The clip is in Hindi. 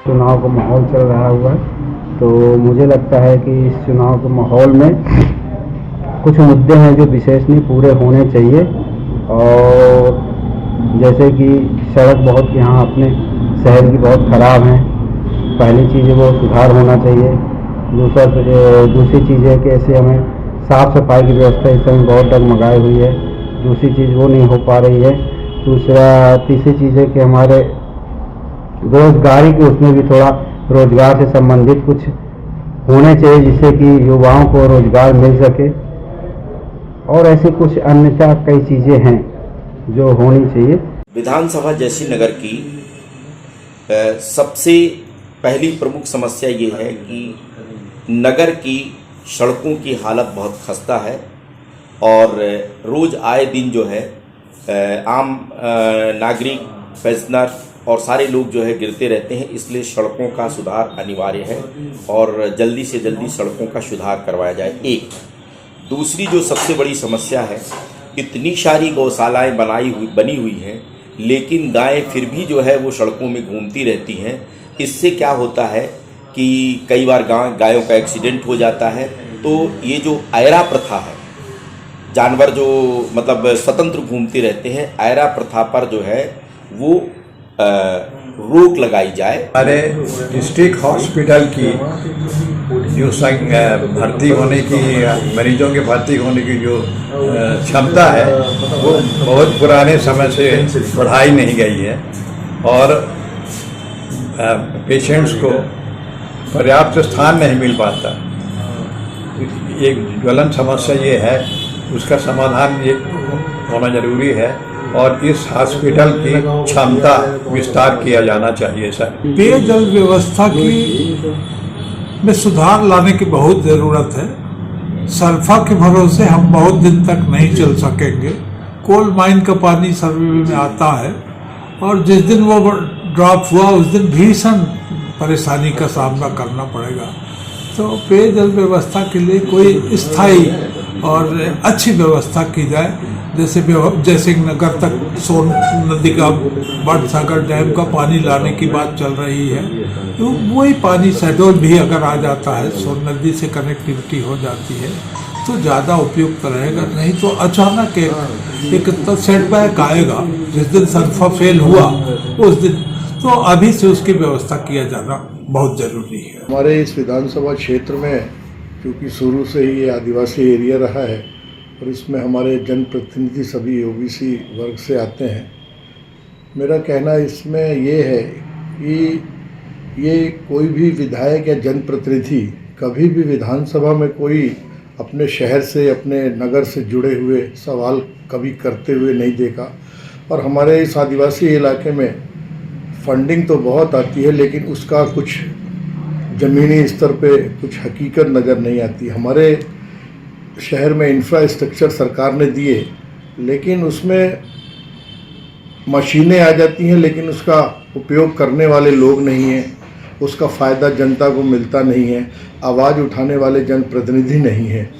चुनाव का माहौल चल रहा हुआ है, तो मुझे लगता है कि इस चुनाव के माहौल में कुछ मुद्दे हैं जो विशेष नहीं पूरे होने चाहिए। और जैसे कि सड़क बहुत यहाँ अपने शहर की बहुत ख़राब हैं, पहली चीज़ है वो सुधार होना चाहिए। दूसरी चीज़ है कि ऐसे हमें साफ़ सफाई की व्यवस्था इस समय बहुत डगमगाई हुई है, दूसरी चीज़ वो नहीं हो पा रही है। तीसरी चीज़ है कि हमारे रोजगारी के उसमें भी थोड़ा रोजगार से संबंधित कुछ होने चाहिए जिससे कि युवाओं को रोजगार मिल सके। और ऐसे कुछ अन्यथा कई चीज़ें हैं जो होनी चाहिए। विधानसभा जैसी नगर की सबसे पहली प्रमुख समस्या ये है कि नगर की सड़कों की हालत बहुत खस्ता है और रोज़ आए दिन जो है आम नागरिक, पेंशनर और सारे लोग जो है गिरते रहते हैं। इसलिए सड़कों का सुधार अनिवार्य है और जल्दी से जल्दी सड़कों का सुधार करवाया जाए। एक दूसरी जो सबसे बड़ी समस्या है, इतनी सारी गौशालाएं बनी हुई हैं, लेकिन गायें फिर भी जो है वो सड़कों में घूमती रहती हैं। इससे क्या होता है कि कई बार गायों का एक्सीडेंट हो जाता है। तो ये जो आयरा प्रथा है, जानवर जो मतलब स्वतंत्र घूमते रहते हैं, आयरा प्रथा पर जो है वो रोक लगाई जाए। हमारे डिस्ट्रिक्ट हॉस्पिटल की जो भर्ती होने की, मरीजों के भर्ती होने की जो क्षमता है वो बहुत पुराने समय से बढ़ाई नहीं गई है और पेशेंट्स को पर्याप्त स्थान नहीं मिल पाता। एक ज्वलंत समस्या ये है, उसका समाधान ये होना जरूरी है और इस हॉस्पिटल की क्षमता विस्तार किया जाना चाहिए। सर, पेयजल व्यवस्था की में सुधार लाने की बहुत ज़रूरत है। सल्फा के भरोसे हम बहुत दिन तक नहीं चल सकेंगे। कोल माइन का पानी सर्वे में आता है और जिस दिन वो ड्रॉप हुआ उस दिन भीषण परेशानी का सामना करना पड़ेगा। तो पेयजल व्यवस्था के लिए कोई स्थायी और अच्छी व्यवस्था की जाए। जैसे नगर तक सोन नदी का बड़सागर डैम का पानी लाने की बात चल रही है, तो वही पानी शहडोल भी अगर आ जाता है, सोन नदी से कनेक्टिविटी हो जाती है तो ज़्यादा उपयुक्त रहेगा। नहीं तो अचानक एक सेटबैक आएगा जिस दिन सल्फा फेल हुआ उस दिन, तो अभी से उसकी व्यवस्था किया जाना बहुत ज़रूरी है। हमारे इस विधानसभा क्षेत्र में क्योंकि शुरू से ही ये आदिवासी एरिया रहा है और इसमें हमारे जनप्रतिनिधि सभी ओबीसी वर्ग से आते हैं, मेरा कहना इसमें ये है कि ये कोई भी विधायक या जनप्रतिनिधि कभी भी विधानसभा में कोई अपने शहर से, अपने नगर से जुड़े हुए सवाल कभी करते हुए नहीं देखा। और हमारे इस आदिवासी इलाके में फंडिंग तो बहुत आती है, लेकिन उसका कुछ ज़मीनी स्तर पे कुछ हकीकत नज़र नहीं आती। हमारे शहर में इंफ्रास्ट्रक्चर सरकार ने दिए, लेकिन उसमें मशीनें आ जाती हैं, लेकिन उसका उपयोग करने वाले लोग नहीं हैं, उसका फ़ायदा जनता को मिलता नहीं है, आवाज़ उठाने वाले जनप्रतिनिधि नहीं हैं।